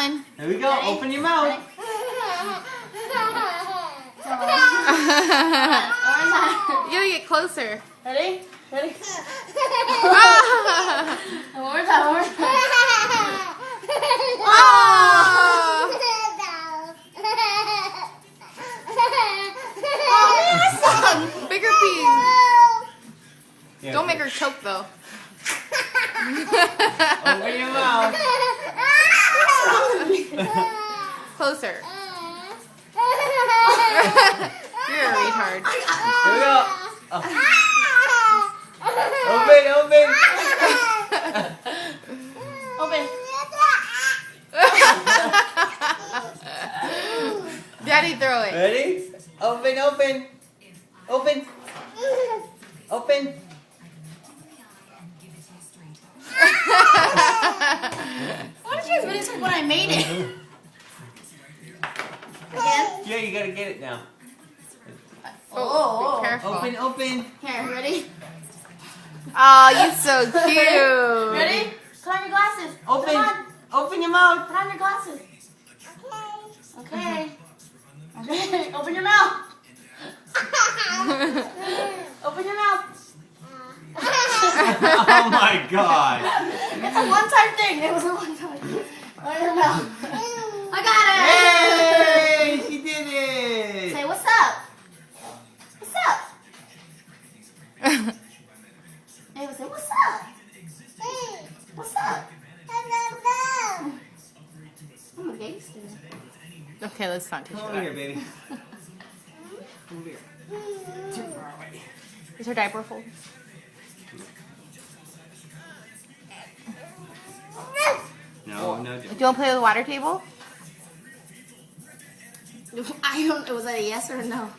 one. Here we go. Ready? Open your mouth. You gotta get closer. Ready? Ready? Ah! One more time, one more time. Ah! Bigger piece. Yeah, Don't make her choke though. Open your mouth. Closer. You're a retard. Here we go. Oh. Open, open. Open. Daddy, throw it. Ready? Open, open. Open. Open. Why did you guys really take when I made it? Again? Yeah, you gotta get it now. Oh, be careful. Open, open. Here, ready? Oh, you're so cute. Ready? Put on your glasses. Open. Come on. Open your mouth. Put on your glasses. Okay. Okay. Open your mouth. Open your mouth. Oh my God. It's a one-time thing. It was a one-time. Open your mouth. I got it. Hey, she did it. Say what's up. What's up? Hey, say what's up. What's up? I'm a gangster. Okay, let's not touch Come over her. here, baby. Come over here. Too far away. Is her diaper full? No, no. Do you want to play with the water table? I don't. Was that a yes or a no?